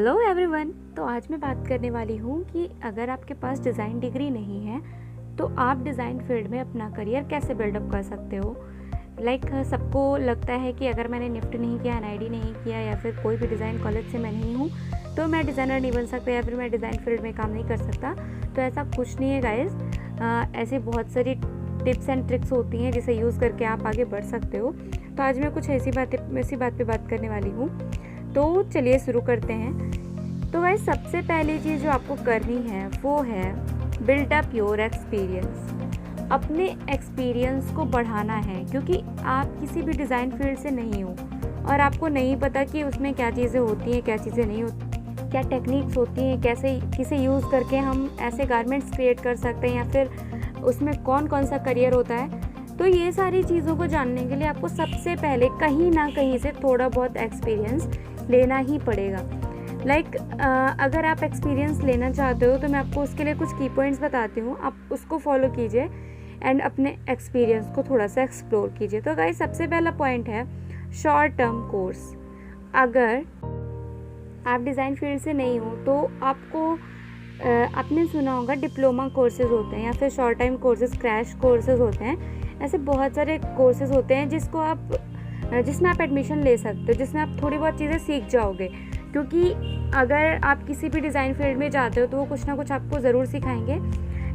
Hello everyone. तो आज मैं बात करने वाली हूँ कि अगर आपके पास डिज़ाइन डिग्री नहीं है तो आप डिज़ाइन फील्ड में अपना करियर कैसे बिल्डअप कर सकते हो। सबको लगता है कि अगर मैंने निफ्ट नहीं किया, एनआईडी नहीं किया या फिर कोई भी डिज़ाइन कॉलेज से मैं नहीं हूँ तो मैं डिज़ाइनर नहीं बन सकता या फिर मैं डिज़ाइन फील्ड में काम नहीं कर सकता। तो ऐसा कुछ नहीं है गाइस। ऐसे बहुत सारी टिप्स एंड ट्रिक्स होती हैं जिसे यूज़ करके आप आगे बढ़ सकते हो। तो आज मैं कुछ ऐसी बात पे बात करने वाली हूँ। तो चलिए शुरू करते हैं। तो गाइस, सबसे पहली चीज़ जो आपको करनी है वो है बिल्ड अप योर एक्सपीरियंस। अपने एक्सपीरियंस को बढ़ाना है, क्योंकि आप किसी भी डिज़ाइन फील्ड से नहीं हो और आपको नहीं पता कि उसमें क्या चीज़ें होती हैं, क्या चीज़ें नहीं होती, क्या टेक्निक्स होती हैं, कैसे किसे यूज़ करके हम ऐसे गारमेंट्स क्रिएट कर सकते हैं या फिर उसमें कौन कौन सा करियर होता है। तो ये सारी चीज़ों को जानने के लिए आपको सबसे पहले कहीं ना कहीं से थोड़ा बहुत एक्सपीरियंस लेना ही पड़ेगा। अगर आप एक्सपीरियंस लेना चाहते हो तो मैं आपको उसके लिए कुछ की पॉइंट्स बताती हूँ, आप उसको फॉलो कीजिए एंड अपने एक्सपीरियंस को थोड़ा सा एक्सप्लोर कीजिए। तो गाइस, सबसे पहला पॉइंट है शॉर्ट टर्म कोर्स। अगर आप डिज़ाइन फील्ड से नहीं हो तो आपको आपने सुना होगा डिप्लोमा कोर्सेज होते हैं या फिर short time courses, crash courses होते हैं। ऐसे बहुत सारे कोर्सेज होते हैं जिसमें आप एडमिशन ले सकते हो, जिसमें आप थोड़ी बहुत चीज़ें सीख जाओगे। क्योंकि अगर आप किसी भी डिज़ाइन फील्ड में जाते हो तो वो कुछ ना कुछ आपको ज़रूर सिखाएंगे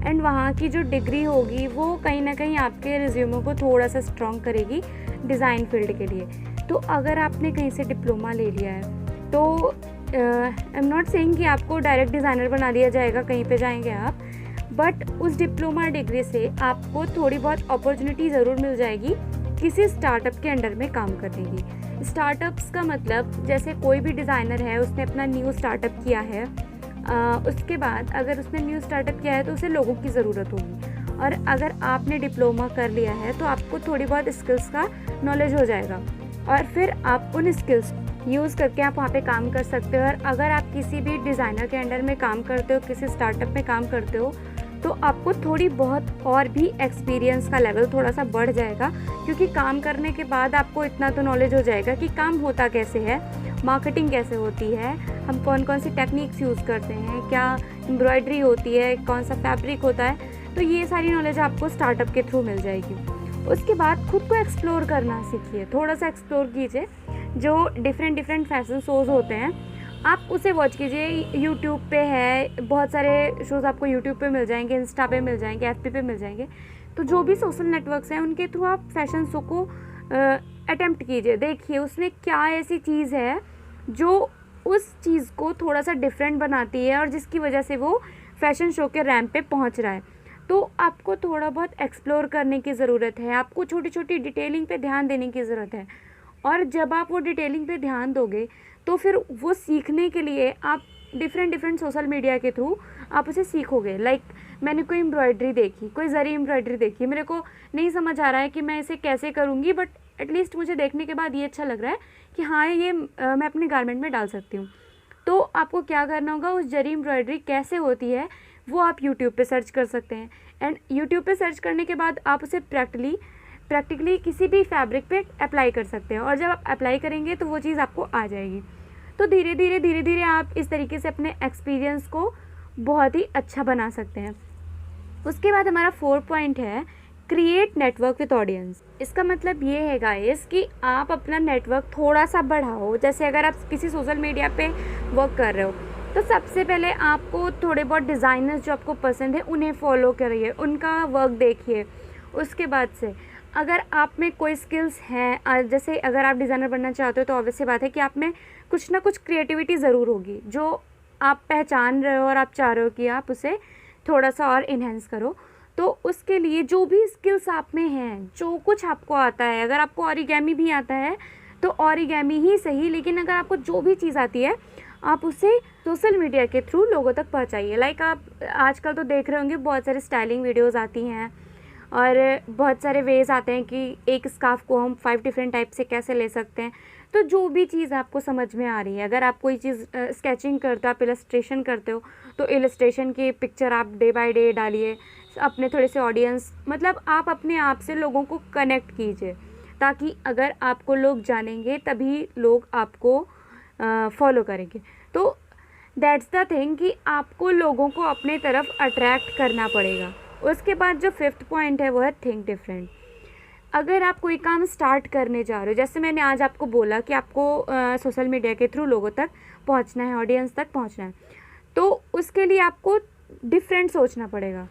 एंड वहाँ की जो डिग्री होगी वो कहीं ना कहीं आपके रिज्यूमे को थोड़ा सा स्ट्रॉन्ग करेगी डिज़ाइन फील्ड के लिए। तो अगर आपने कहीं से डिप्लोमा ले लिया है तो आई एम नॉट सेइंग कि आपको डायरेक्ट डिज़ाइनर बना दिया जाएगा कहीं पे जाएंगे आप, बट उस डिप्लोमा डिग्री से आपको थोड़ी बहुत अपॉर्चुनिटी ज़रूर मिल जाएगी किसी स्टार्टअप के अंडर में काम करने की। स्टार्टअप्स का मतलब, जैसे कोई भी डिज़ाइनर है, उसने अपना न्यू स्टार्टअप किया है, उसके बाद अगर उसने न्यू स्टार्टअप किया है तो उसे लोगों की ज़रूरत होगी। और अगर आपने डिप्लोमा कर लिया है तो आपको थोड़ी बहुत स्किल्स का नॉलेज हो जाएगा और फिर आप उन स्किल्स यूज़ करके आप वहाँ पे काम कर सकते हो। और अगर आप किसी भी डिज़ाइनर के अंडर में काम करते हो, किसी स्टार्टअप में काम करते हो, तो आपको थोड़ी बहुत और भी एक्सपीरियंस का लेवल थोड़ा सा बढ़ जाएगा। क्योंकि काम करने के बाद आपको इतना तो नॉलेज हो जाएगा कि काम होता कैसे है, मार्केटिंग कैसे होती है, हम कौन कौन सी टेक्निक्स यूज़ करते हैं, क्या एम्ब्रॉयडरी होती है, कौन सा फैब्रिक होता है। तो ये सारी नॉलेज आपको स्टार्टअप के थ्रू मिल जाएगी। उसके बाद खुद को एक्सप्लोर करना सीखिए, थोड़ा सा एक्सप्लोर कीजिए। जो डिफरेंट फैशन शोज़ होते हैं आप उसे वॉच कीजिए। यूट्यूब पे है, बहुत सारे शोज़ आपको यूट्यूब पे मिल जाएंगे, इंस्टा पे मिल जाएंगे, एफबी पे मिल जाएंगे। तो जो भी सोशल नेटवर्क्स हैं उनके थ्रू आप फैशन शो को अटेम्प्ट कीजिए, देखिए उसमें क्या ऐसी चीज़ है जो उस चीज़ को थोड़ा सा डिफरेंट बनाती है और जिसकी वजह से वो फैशन शो के रैंप पे पहुंच रहा है। तो आपको थोड़ा बहुत एक्सप्लोर करने की ज़रूरत है, आपको छोटी छोटी डिटेलिंग पे ध्यान देने की ज़रूरत है। और जब आप वो डिटेलिंग पे ध्यान दोगे तो फिर वो सीखने के लिए आप डिफरेंट सोशल मीडिया के थ्रू आप उसे सीखोगे। मैंने कोई एम्ब्रॉयडरी देखी, कोई ज़री एम्ब्रॉयडरी देखी, मेरे को नहीं समझ आ रहा है कि मैं इसे कैसे करूँगी, बट एटलीस्ट मुझे देखने के बाद ये अच्छा लग रहा है कि हाँ ये मैं अपने गारमेंट में डाल सकती हूँ। तो आपको क्या करना होगा, उस जरी एम्ब्रॉयडरी कैसे होती है वो आप यूट्यूब पे सर्च कर सकते हैं एंड यूट्यूब पे सर्च करने के बाद आप उसे प्रैक्टिकली किसी भी फैब्रिक पे अप्लाई कर सकते हैं। और जब आप अप्लाई करेंगे तो वो चीज़ आपको आ जाएगी। तो धीरे धीरे आप इस तरीके से अपने एक्सपीरियंस को बहुत ही अच्छा बना सकते हैं। उसके बाद हमारा 4 पॉइंट है क्रिएट नेटवर्क विद ऑडियंस। इसका मतलब ये है गाइस कि आप अपना नेटवर्क थोड़ा सा बढ़ाओ। जैसे अगर आप किसी सोशल मीडिया पे वर्क कर रहे हो तो सबसे पहले आपको थोड़े बहुत डिज़ाइनर्स जो आपको पसंद है उन्हें फॉलो करिए, उनका वर्क देखिए। उसके बाद से अगर आप में कोई स्किल्स हैं, जैसे अगर आप डिज़ाइनर बनना चाहते हो तो ऑब्वियस सी बात है कि आप में कुछ ना कुछ क्रिएटिविटी ज़रूर होगी जो आप पहचान रहे हो और आप चाह रहे हो कि आप उसे थोड़ा सा और इन्हेंस करो। तो उसके लिए जो भी स्किल्स आप में हैं, जो कुछ आपको आता है, अगर आपको ऑरिगेमी भी आता है तो ऑरिगेमी ही सही, लेकिन अगर आपको जो भी चीज़ आती है आप उसे सोशल मीडिया के थ्रू लोगों तक पहुँचाइए। आप आजकल तो देख रहे होंगे बहुत सारे स्टाइलिंग वीडियोज़ आती हैं और बहुत सारे वेज आते हैं कि एक स्कार्फ को हम 5 डिफरेंट टाइप से कैसे ले सकते हैं। तो जो भी चीज़ आपको समझ में आ रही है, अगर आप कोई चीज़ स्केचिंग करते हो, आप इलस्ट्रेशन करते हो तो इलस्ट्रेशन की पिक्चर आप डे बाय डे डालिए, अपने थोड़े से ऑडियंस, मतलब आप अपने आप से लोगों को कनेक्ट कीजिए, ताकि अगर आपको लोग जानेंगे तभी लोग आपको फॉलो करेंगे। तो दैट्स द थिंग कि आपको लोगों को अपने तरफ अट्रैक्ट करना पड़ेगा। उसके बाद जो फिफ्थ पॉइंट है वो है थिंक डिफरेंट। अगर आप कोई काम स्टार्ट करने जा रहे हो, जैसे मैंने आज आपको बोला कि आपको सोशल मीडिया के थ्रू लोगों तक पहुंचना है, ऑडियंस तक पहुंचना है, तो उसके लिए आपको डिफरेंट सोचना पड़ेगा।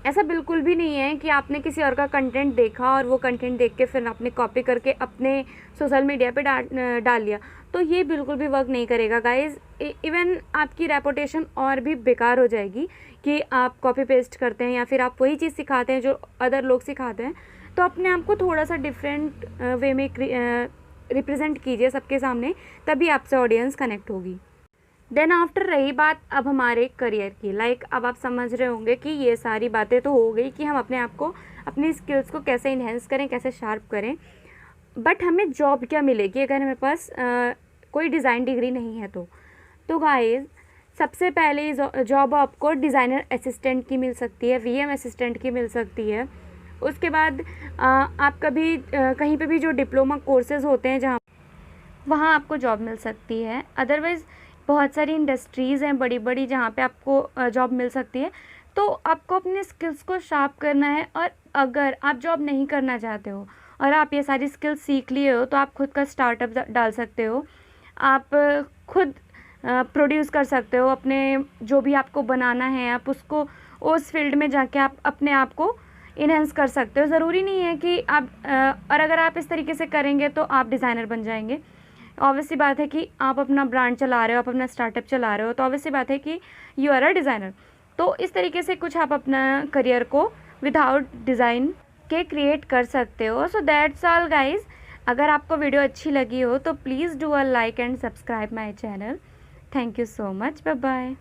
ऐसा बिल्कुल भी नहीं है कि आपने किसी और का कंटेंट देखा और वो कंटेंट देख के फिर आपने कॉपी करके अपने सोशल मीडिया पे डाल लिया, तो ये बिल्कुल भी वर्क नहीं करेगा गाइज़। इवन आपकी रेपुटेशन और भी बेकार हो जाएगी कि आप कॉपी पेस्ट करते हैं या फिर आप वही चीज़ सिखाते हैं जो अदर लोग सिखाते हैं। तो अपने आप को थोड़ा सा डिफरेंट वे में रिप्रेजेंट कीजिए सबके सामने, तभी आपसे ऑडियंस कनेक्ट होगी। देन आफ्टर रही बात अब हमारे करियर की, अब आप समझ रहे होंगे कि ये सारी बातें तो हो गई कि हम अपने आप को, अपनी स्किल्स को कैसे इन्हेंस करें, कैसे शार्प करें, बट हमें जॉब क्या मिलेगी अगर हमारे पास कोई डिज़ाइन डिग्री नहीं है तो गाइस सबसे पहले जॉब आपको डिज़ाइनर असिस्टेंट की मिल सकती है, वीएम असिस्टेंट की मिल सकती है। उसके बाद आप कभी कहीं पे भी जो डिप्लोमा कोर्सेज़ होते हैं जहाँ वहाँ आपको जॉब मिल सकती है। अदरवाइज़ बहुत सारी इंडस्ट्रीज़ हैं बड़ी बड़ी जहाँ पे आपको जॉब मिल सकती है। तो आपको अपने स्किल्स को शार्प करना है, और अगर आप जॉब नहीं करना चाहते हो और आप ये सारी स्किल्स सीख लिए हो तो आप खुद का स्टार्टअप डाल सकते हो। आप खुद प्रोड्यूस कर सकते हो अपने जो भी आपको बनाना है, आप उसको उस फील्ड में जाके आप अपने आप को इन्हेंस कर सकते हो। ज़रूरी नहीं है कि आप और अगर आप इस तरीके से करेंगे तो आप डिज़ाइनर बन जाएंगे। ऑब्वियसली बात है कि आप अपना ब्रांड चला रहे हो, आप अपना स्टार्टअप चला रहे हो, तो ऑब्वियसली बात है कि यू आर अ डिज़ाइनर। तो इस तरीके से कुछ आप अपना करियर को विदाउट डिज़ाइन के क्रिएट कर सकते हो। So that's all guys. अगर आपको वीडियो अच्छी लगी हो तो please do a like and subscribe my channel. Thank you so much. Bye bye.